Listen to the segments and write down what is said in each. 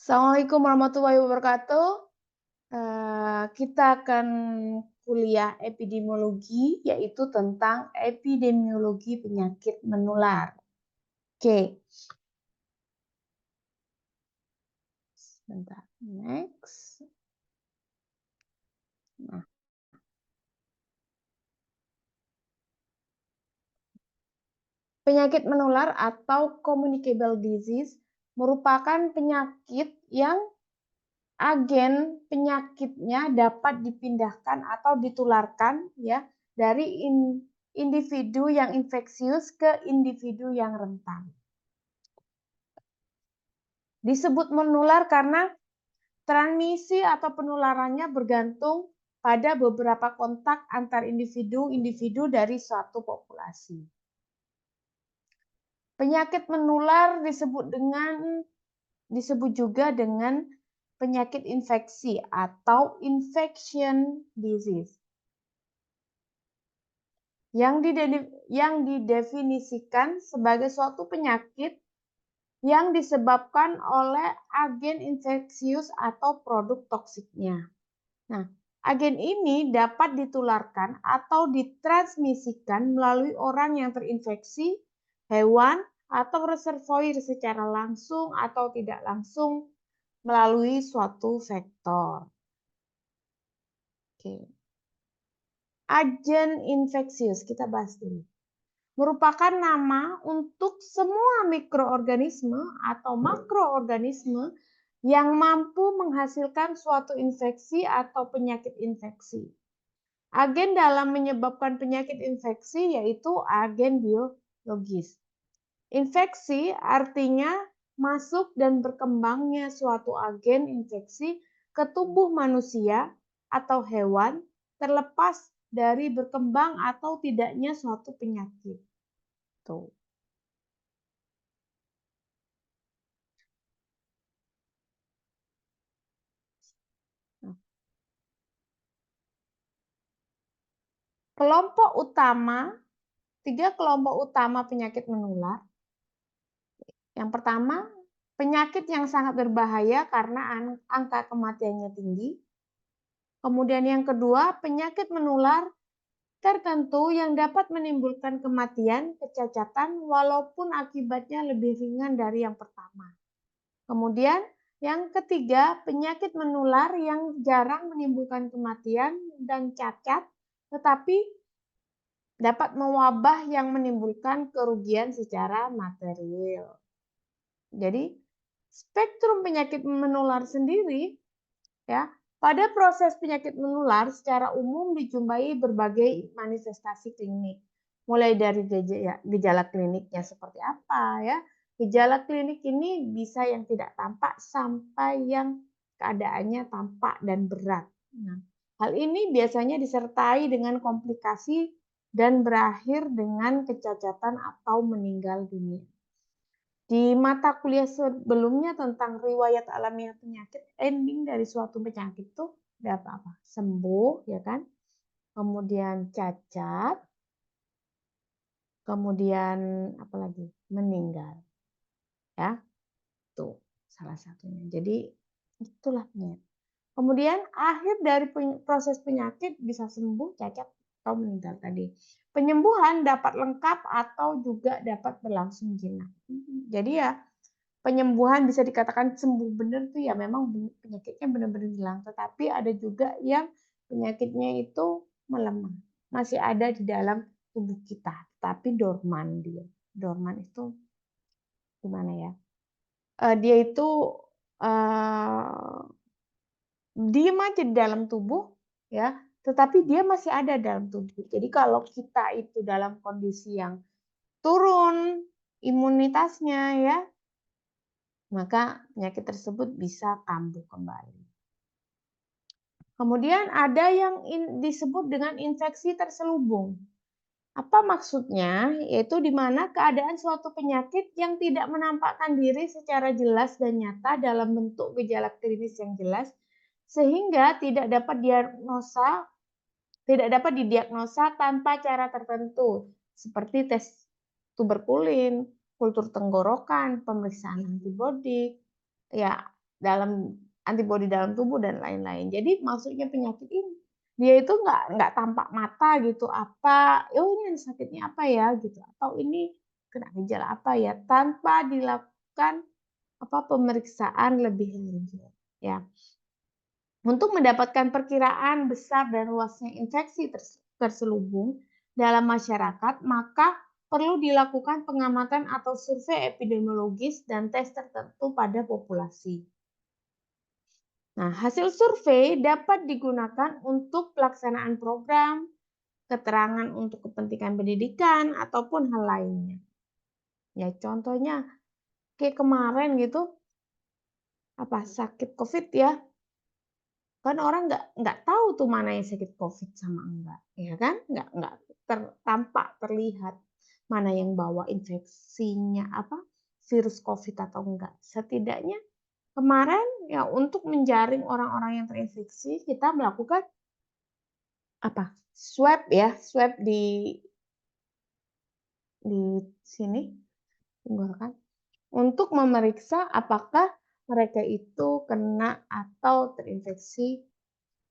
Assalamualaikum warahmatullahi wabarakatuh. Kita akan kuliah epidemiologi, yaitu tentang epidemiologi penyakit menular. Oke. Sebentar. Next. Nah. Penyakit menular atau communicable disease merupakan penyakit yang agen penyakitnya dapat dipindahkan atau ditularkan ya dari individu yang infeksius ke individu yang rentan. Disebut menular karena transmisi atau penularannya bergantung pada beberapa kontak antar individu-individu dari suatu populasi. Penyakit menular disebut juga dengan penyakit infeksi atau infection disease. Yang didefinisikan sebagai suatu penyakit yang disebabkan oleh agen infeksius atau produk toksiknya. Nah, agen ini dapat ditularkan atau ditransmisikan melalui orang yang terinfeksi, hewan, atau reservoir secara langsung atau tidak langsung melalui suatu vektor. Oke. Agen infeksius, kita bahas dulu. Merupakan nama untuk semua mikroorganisme atau makroorganisme yang mampu menghasilkan suatu infeksi atau penyakit infeksi. Agen dalam menyebabkan penyakit infeksi yaitu agen biologis. Infeksi artinya masuk dan berkembangnya suatu agen infeksi ke tubuh manusia atau hewan terlepas dari berkembang atau tidaknya suatu penyakit. Tuh. Kelompok utama, 3 kelompok utama penyakit menular. Yang pertama, penyakit yang sangat berbahaya karena angka kematiannya tinggi. Kemudian yang kedua, penyakit menular tertentu yang dapat menimbulkan kematian, kecacatan, walaupun akibatnya lebih ringan dari yang pertama. Kemudian yang ketiga, penyakit menular yang jarang menimbulkan kematian dan cacat, tetapi dapat mewabah yang menimbulkan kerugian secara material. Jadi, spektrum penyakit menular sendiri, ya, pada proses penyakit menular secara umum dijumpai berbagai manifestasi klinik. Mulai dari gejala kliniknya seperti apa, ya. Gejala klinik ini bisa yang tidak tampak sampai yang keadaannya tampak dan berat. Nah, hal ini biasanya disertai dengan komplikasi dan berakhir dengan kecacatan atau meninggal dunia. Di mata kuliah sebelumnya tentang riwayat alamiah penyakit, ending dari suatu penyakit itu dapat apa? Sembuh, ya kan? Kemudian cacat, kemudian apa lagi? Meninggal. Ya. Tuh, salah satunya. Jadi itulah penyakit. Kemudian akhir dari proses penyakit bisa sembuh, cacat, atau meninggal tadi. Penyembuhan dapat lengkap atau juga dapat berlangsung jinak. Jadi ya, penyembuhan bisa dikatakan sembuh benar tuh ya memang penyakitnya benar-benar hilang. Tetapi ada juga yang penyakitnya itu melemah. Masih ada di dalam tubuh kita. Tapi dorman dia. Dorman itu gimana ya? Dia itu diem aja di dalam tubuh, ya, tetapi dia masih ada dalam tubuh. Jadi kalau kita itu dalam kondisi yang turun imunitasnya, ya, maka penyakit tersebut bisa kambuh kembali. Kemudian ada yang disebut dengan infeksi terselubung. Apa maksudnya? Yaitu di mana keadaan suatu penyakit yang tidak menampakkan diri secara jelas dan nyata dalam bentuk gejala klinis yang jelas, sehingga tidak dapat didiagnosa tanpa cara tertentu, seperti tes tuberkulin, kultur tenggorokan, pemeriksaan antibodi, ya, dalam antibodi dalam tubuh dan lain-lain. Jadi maksudnya penyakit ini dia itu nggak tampak mata gitu apa, oh ini sakitnya apa ya gitu, atau ini kena gejala apa ya, tanpa dilakukan pemeriksaan lebih lanjut ya. Untuk mendapatkan perkiraan besar dan luasnya infeksi terselubung dalam masyarakat, maka perlu dilakukan pengamatan atau survei epidemiologis dan tes tertentu pada populasi. Nah, hasil survei dapat digunakan untuk pelaksanaan program, keterangan untuk kepentingan pendidikan, ataupun hal lainnya. Ya, contohnya kayak kemarin gitu, sakit COVID ya, kan orang nggak tahu tuh mana yang sakit COVID sama enggak, ya kan? Nggak tampak terlihat mana yang bawa infeksinya virus COVID atau enggak. Setidaknya kemarin ya untuk menjaring orang-orang yang terinfeksi kita melakukan swab ya, swab di sini tenggorokan untuk memeriksa apakah mereka itu kena atau terinfeksi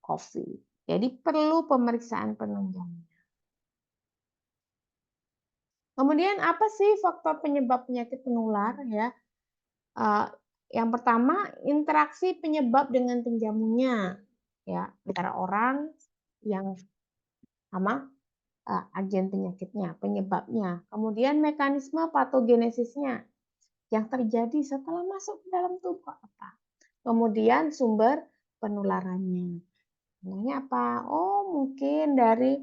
COVID. Jadi perlu pemeriksaan penunjangnya. Kemudian apa sih faktor penyebab penyakit menular ya? Yang pertama interaksi penyebab dengan penjamunya ya antara orang yang sama agen penyakitnya, penyebabnya. Kemudian mekanisme patogenesisnya yang terjadi setelah masuk ke dalam tubuh apa? Kemudian sumber penularannya. Contohnya apa? Oh, mungkin dari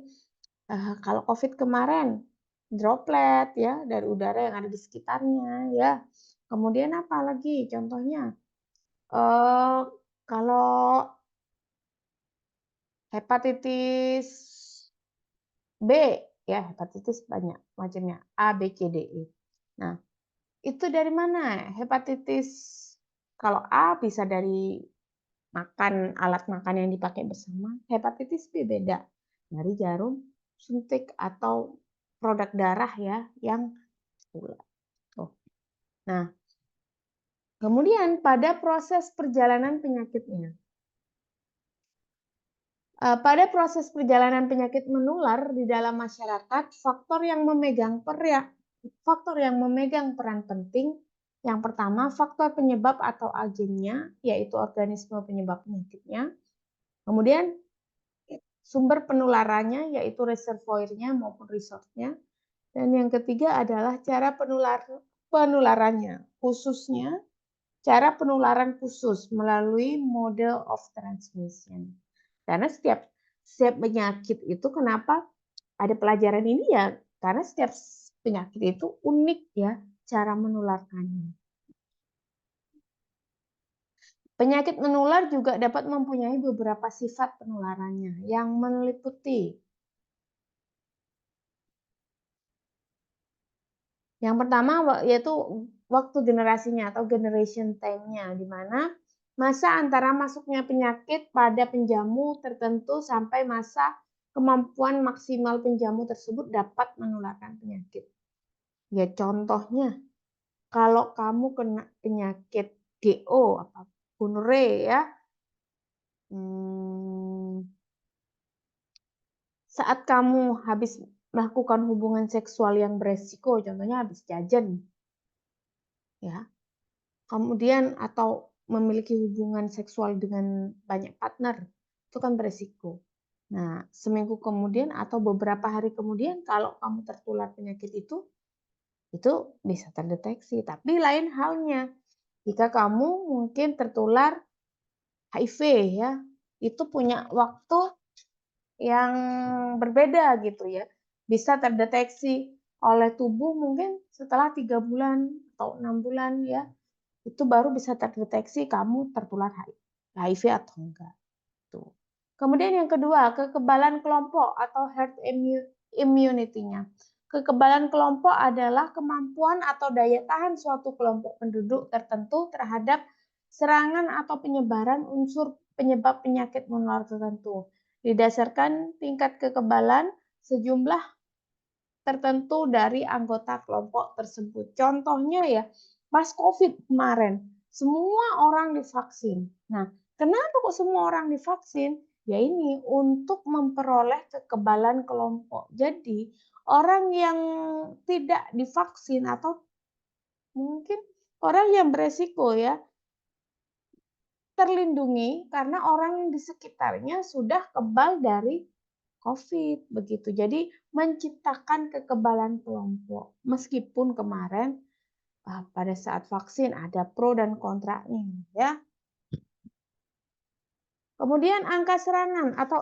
kalau COVID kemarin droplet ya dari udara yang ada di sekitarnya ya. Kemudian apa lagi? Contohnya kalau hepatitis B ya, hepatitis banyak macamnya A, B, C, D, E. Nah, itu dari mana? Hepatitis kalau A bisa dari alat makan yang dipakai bersama. Hepatitis B beda dari jarum suntik atau produk darah ya yang tular. Nah, kemudian pada proses perjalanan penyakitnya. Pada proses perjalanan penyakit menular di dalam masyarakat, faktor yang memegang peran penting. Yang pertama, faktor penyebab atau agennya, yaitu organisme penyebab penyakitnya. Kemudian sumber penularannya, yaitu reservoirnya maupun resource-nya. Dan yang ketiga adalah cara penularannya, khususnya cara penularan khusus melalui mode of transmission. Karena setiap penyakit itu kenapa ada pelajaran ini ya? Karena setiap penyakit itu unik ya cara menularkannya. Penyakit menular juga dapat mempunyai beberapa sifat penularannya yang meliputi yang pertama yaitu waktu generasinya atau generation time-nya, di mana masa antara masuknya penyakit pada penjamu tertentu sampai masa kemampuan maksimal penjamu tersebut dapat menularkan penyakit. Ya contohnya, kalau kamu kena penyakit DO, gonorrhea ya, saat kamu habis melakukan hubungan seksual yang beresiko, contohnya habis jajan, ya, kemudian atau memiliki hubungan seksual dengan banyak partner, itu kan beresiko. Nah, seminggu kemudian atau beberapa hari kemudian kalau kamu tertular penyakit itu bisa terdeteksi. Tapi lain halnya, jika kamu mungkin tertular HIV ya, itu punya waktu yang berbeda gitu ya. Bisa terdeteksi oleh tubuh mungkin setelah 3 bulan atau 6 bulan ya. Itu baru bisa terdeteksi kamu tertular HIV atau enggak. Tuh. Kemudian yang kedua, kekebalan kelompok atau herd immunity-nya. Kekebalan kelompok adalah kemampuan atau daya tahan suatu kelompok penduduk tertentu terhadap serangan atau penyebaran unsur penyebab penyakit menular tertentu. Didasarkan tingkat kekebalan sejumlah tertentu dari anggota kelompok tersebut. Contohnya ya, pas COVID kemarin, semua orang divaksin. Nah, kenapa kok semua orang divaksin? Ya ini untuk memperoleh kekebalan kelompok. Jadi, orang yang tidak divaksin atau mungkin orang yang beresiko ya, terlindungi karena orang di sekitarnya sudah kebal dari COVID begitu. Jadi menciptakan kekebalan kelompok. Meskipun kemarin pada saat vaksin ada pro dan kontranya ya. Kemudian angka serangan atau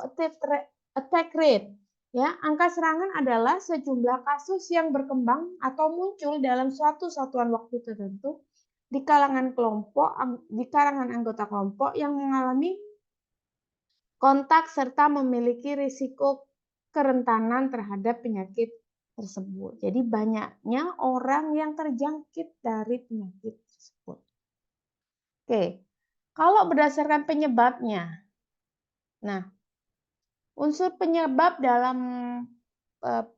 attack rate. Ya, angka serangan adalah sejumlah kasus yang berkembang atau muncul dalam suatu satuan waktu tertentu di kalangan anggota kelompok yang mengalami kontak serta memiliki risiko kerentanan terhadap penyakit tersebut. Jadi banyaknya orang yang terjangkit dari penyakit tersebut. Oke, kalau berdasarkan penyebabnya, nah unsur penyebab dalam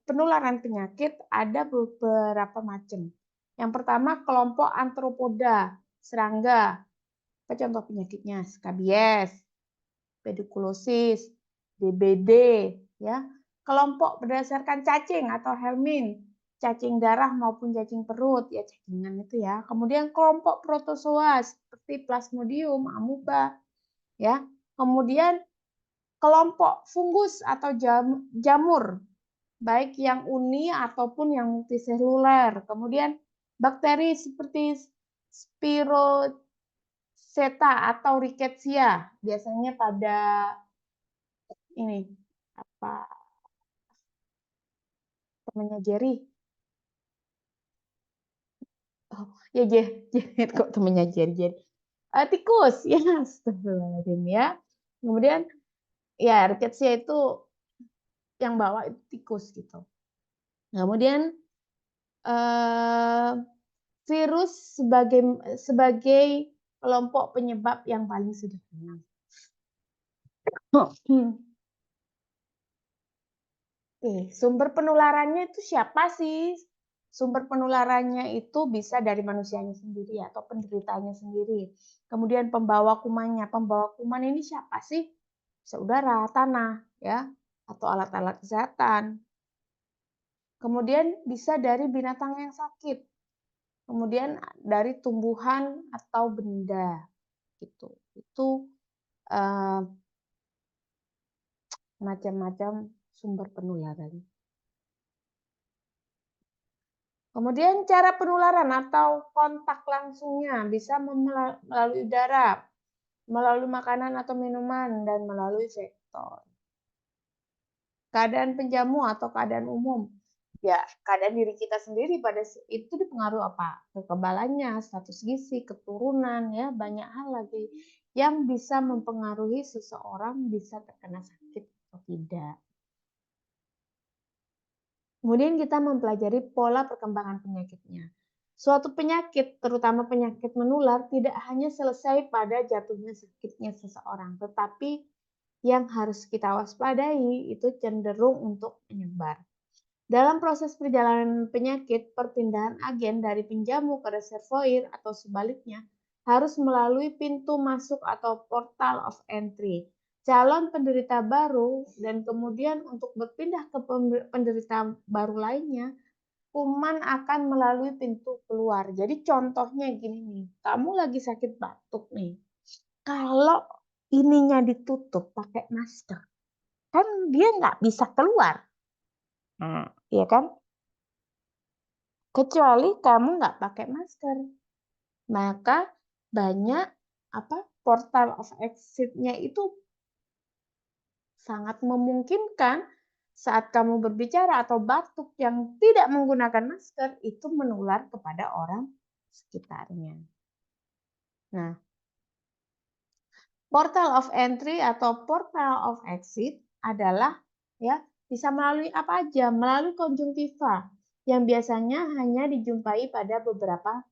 penularan penyakit ada beberapa macam. Yang pertama kelompok antropoda, serangga. Apa contoh penyakitnya? Skabies, pedukulosis, DBD, ya. Kelompok berdasarkan cacing atau helmin, cacing darah maupun cacing perut, ya cacingan itu ya. Kemudian kelompok protozoa seperti Plasmodium, amuba, ya. Kemudian kelompok fungus atau jamur, baik yang uni ataupun yang multiseluler. Kemudian bakteri seperti Spiroseta atau Rickettsia, biasanya pada ini apa temannya Jerry. Oh, ya kok temannya Jerry. Tikus, ya, astagfirullahaladzim ya. Kemudian ya Rickettsia itu yang bawa itu tikus gitu. Kemudian virus sebagai kelompok penyebab yang paling sederhana. Oke, sumber penularannya itu siapa sih? Sumber penularannya itu bisa dari manusianya sendiri atau penderitanya sendiri. Kemudian pembawa kumannya. Pembawa kuman ini siapa sih? Bisa udara, tanah, ya, atau alat-alat kesehatan. Kemudian bisa dari binatang yang sakit. Kemudian dari tumbuhan atau benda. Gitu. Itu macam-macam sumber penularan. Kemudian cara penularan atau kontak langsungnya bisa melalui udara, melalui makanan atau minuman, dan melalui vektor. Keadaan penjamu atau keadaan umum. Ya, keadaan diri kita sendiri pada itu dipengaruhi apa? Kekebalannya, status gizi, keturunan, ya banyak hal lagi yang bisa mempengaruhi seseorang bisa terkena sakit atau tidak. Kemudian kita mempelajari pola perkembangan penyakitnya. Suatu penyakit, terutama penyakit menular, tidak hanya selesai pada jatuhnya sakitnya seseorang, tetapi yang harus kita waspadai itu cenderung untuk menyebar. Dalam proses perjalanan penyakit, perpindahan agen dari penjamu ke reservoir atau sebaliknya harus melalui pintu masuk atau portal of entry. Calon penderita baru dan kemudian untuk berpindah ke penderita baru lainnya, kuman akan melalui pintu keluar. Jadi contohnya gini nih, kamu lagi sakit batuk nih. Kalau ininya ditutup pakai masker, kan dia nggak bisa keluar. Iya kan? Kecuali kamu nggak pakai masker. Maka banyak portal of exit-nya itu sangat memungkinkan saat kamu berbicara atau batuk yang tidak menggunakan masker itu menular kepada orang sekitarnya. Nah, portal of entry atau portal of exit adalah ya bisa melalui apa aja, melalui konjungtiva yang biasanya hanya dijumpai pada beberapa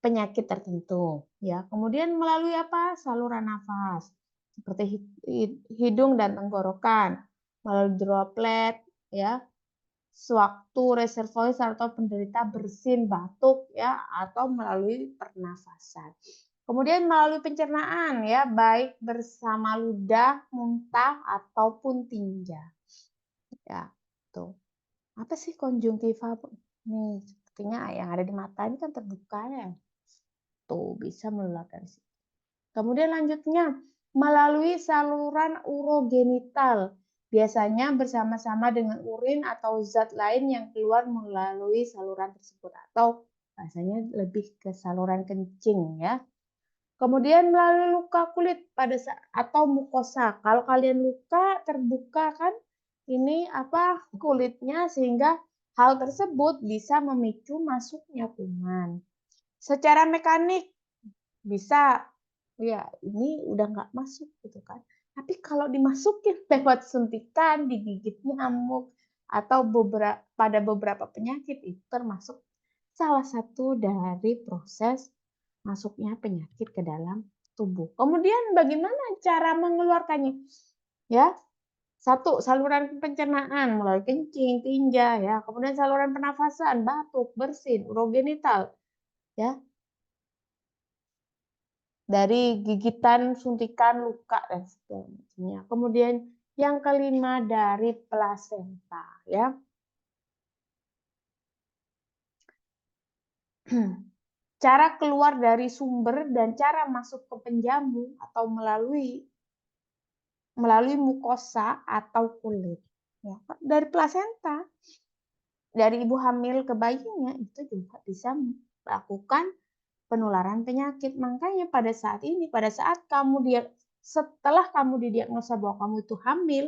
penyakit tertentu ya. Kemudian melalui apa? Saluran nafas seperti hidung dan tenggorokan, melalui droplet ya. sewaktu reservoir atau penderita bersin, batuk ya, atau melalui pernafasan. Kemudian melalui pencernaan ya, baik bersama ludah, muntah ataupun tinja. Ya, tuh. Apa sih konjungtiva? Nih, sepertinya yang ada di mata ini kan terbuka ya. Tuh, bisa menular dari situ. Kemudian lanjutnya, melalui saluran urogenital, biasanya bersama-sama dengan urin atau zat lain yang keluar melalui saluran tersebut, atau rasanya lebih ke saluran kencing ya. Kemudian melalui luka kulit pada saat atau mukosa. Kalau kalian luka terbuka kan ini apa kulitnya, sehingga hal tersebut bisa memicu masuknya kuman. Secara mekanik bisa ya ini udah nggak masuk gitu kan. Tapi kalau dimasukin lewat suntikan, digigit nyamuk atau pada beberapa penyakit, itu termasuk salah satu dari proses masuknya penyakit ke dalam tubuh. Kemudian bagaimana cara mengeluarkannya? Ya, satu, saluran pencernaan melalui kencing, tinja ya. Kemudian saluran pernafasan, batuk, bersin, urogenital ya. Dari gigitan, suntikan, luka dan sebagainya. Kemudian yang kelima dari plasenta ya. Cara keluar dari sumber dan cara masuk ke penjamu atau melalui mukosa atau kulit. Ya, dari plasenta, dari ibu hamil ke bayinya itu juga bisa melakukan penularan penyakit. Makanya pada saat ini, setelah kamu didiagnosa bahwa kamu itu hamil,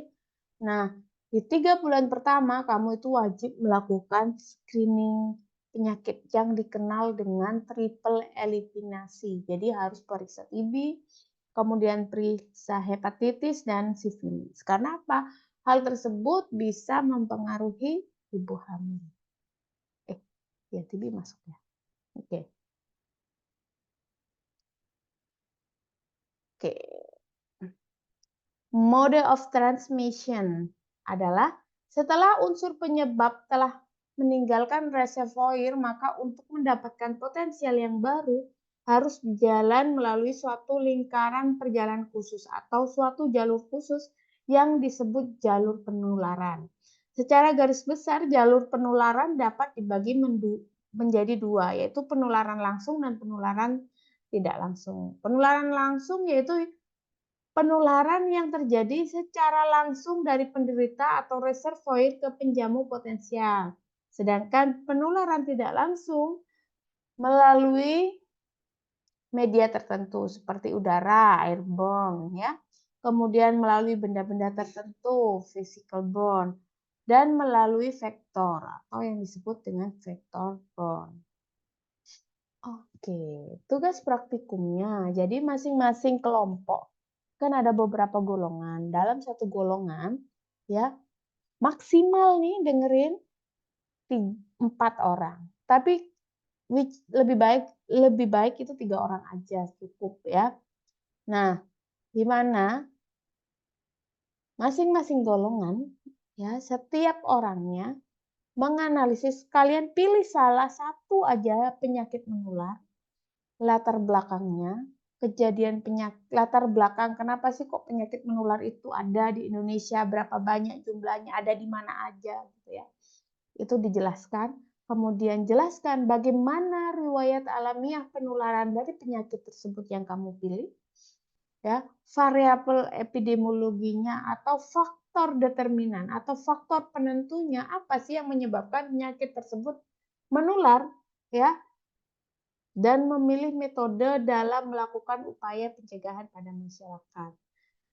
nah di 3 bulan pertama kamu itu wajib melakukan screening penyakit yang dikenal dengan triple eliminasi. Jadi harus periksa TB, kemudian periksa hepatitis dan sifilis. Karena apa? Hal tersebut bisa mempengaruhi ibu hamil. Ya TB masuk ya. Oke. Oke. Mode of transmission adalah setelah unsur penyebab telah meninggalkan reservoir, maka untuk mendapatkan potensial yang baru harus jalan melalui suatu lingkaran perjalanan khusus atau suatu jalur khusus yang disebut jalur penularan. Secara garis besar, jalur penularan dapat dibagi menjadi dua, yaitu penularan langsung dan penularan tidak langsung. Penularan langsung yaitu penularan yang terjadi secara langsung dari penderita atau reservoir ke penjamu potensial. Sedangkan penularan tidak langsung melalui media tertentu seperti udara, airborne ya. Kemudian melalui benda-benda tertentu, physical borne, dan melalui vektor atau yang disebut dengan vektor borne. Oke, tugas praktikumnya. Jadi masing-masing kelompok kan ada beberapa golongan. Dalam satu golongan ya maksimal nih dengerin 4 orang. Tapi lebih baik itu 3 orang aja cukup ya. Nah, di mana masing-masing golongan ya setiap orangnya menganalisis, kalian pilih salah satu aja penyakit menular, latar belakangnya, kejadian penyakit, latar belakang kenapa sih kok penyakit menular itu ada di Indonesia, berapa banyak jumlahnya, ada di mana aja gitu ya. Itu dijelaskan. Kemudian jelaskan bagaimana riwayat alamiah penularan dari penyakit tersebut yang kamu pilih. Ya, variabel epidemiologinya atau faktor determinan atau faktor penentunya apa sih yang menyebabkan penyakit tersebut menular ya, dan memilih metode dalam melakukan upaya pencegahan pada masyarakat.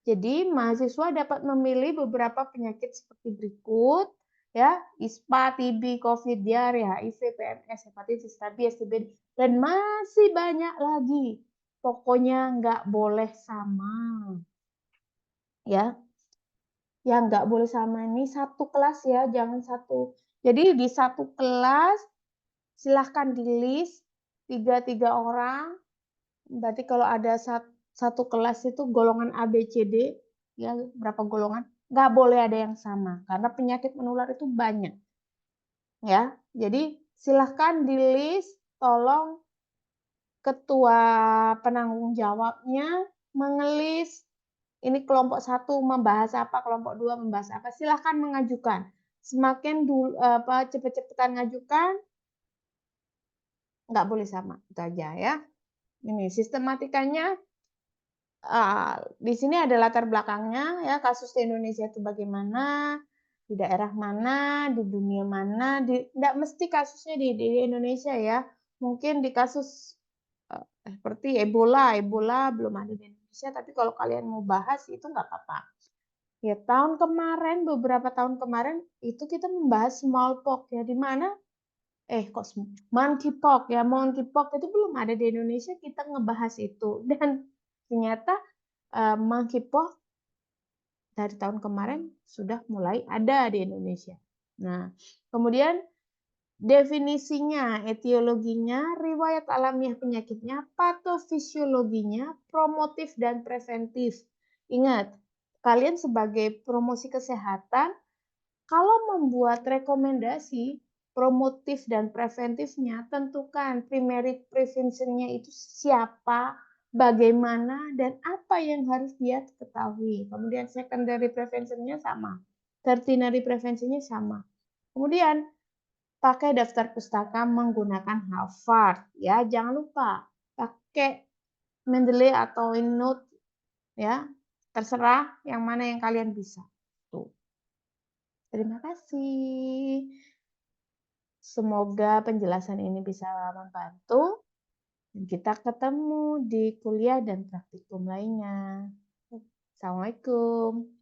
Jadi mahasiswa dapat memilih beberapa penyakit seperti berikut ya, ISPA, TB, COVID, diare, HIV, PMS, hepatitis, rabies, TB, dan masih banyak lagi. Pokoknya nggak boleh sama. Ya, yang nggak boleh sama ini satu kelas ya, jangan satu. Jadi di satu kelas silahkan di list 3 orang. Berarti kalau ada satu kelas itu golongan A, B, C, D, ya berapa golongan? Nggak boleh ada yang sama, karena penyakit menular itu banyak. ya. Jadi silahkan di-list, tolong ketua penanggung jawabnya mengelis ini kelompok 1 membahas apa, kelompok 2 membahas apa, silahkan mengajukan. Semakin cepet-cepetan ngajukan, nggak boleh sama, itu aja ya. Ini sistematikanya, di sini ada latar belakangnya ya, kasus di Indonesia itu bagaimana, di daerah mana, di dunia mana, nggak mesti kasusnya di Indonesia ya. Mungkin di kasus seperti Ebola belum ada di Indonesia, tapi kalau kalian mau bahas itu nggak apa-apa. Ya, beberapa tahun kemarin itu kita membahas smallpox ya, di mana monkeypox ya, monkeypox itu belum ada di Indonesia, kita ngebahas itu dan ternyata monkeypox dari tahun kemarin sudah mulai ada di Indonesia. Nah, kemudian definisinya, etiologinya, riwayat alamiah penyakitnya, patofisiologinya, promotif dan preventif. Ingat, kalian sebagai promosi kesehatan, kalau membuat rekomendasi promotif dan preventifnya, tentukan primary preventionnya itu siapa, bagaimana, dan apa yang harus dia ketahui. Kemudian secondary preventionnya sama, tertiary preventionnya sama. Kemudian pakai daftar pustaka menggunakan Harvard ya, jangan lupa pakai Mendeley atau InNote ya, terserah yang mana yang kalian bisa. Tuh. Terima kasih. Semoga penjelasan ini bisa membantu. Dan kita ketemu di kuliah dan praktikum lainnya. Assalamualaikum.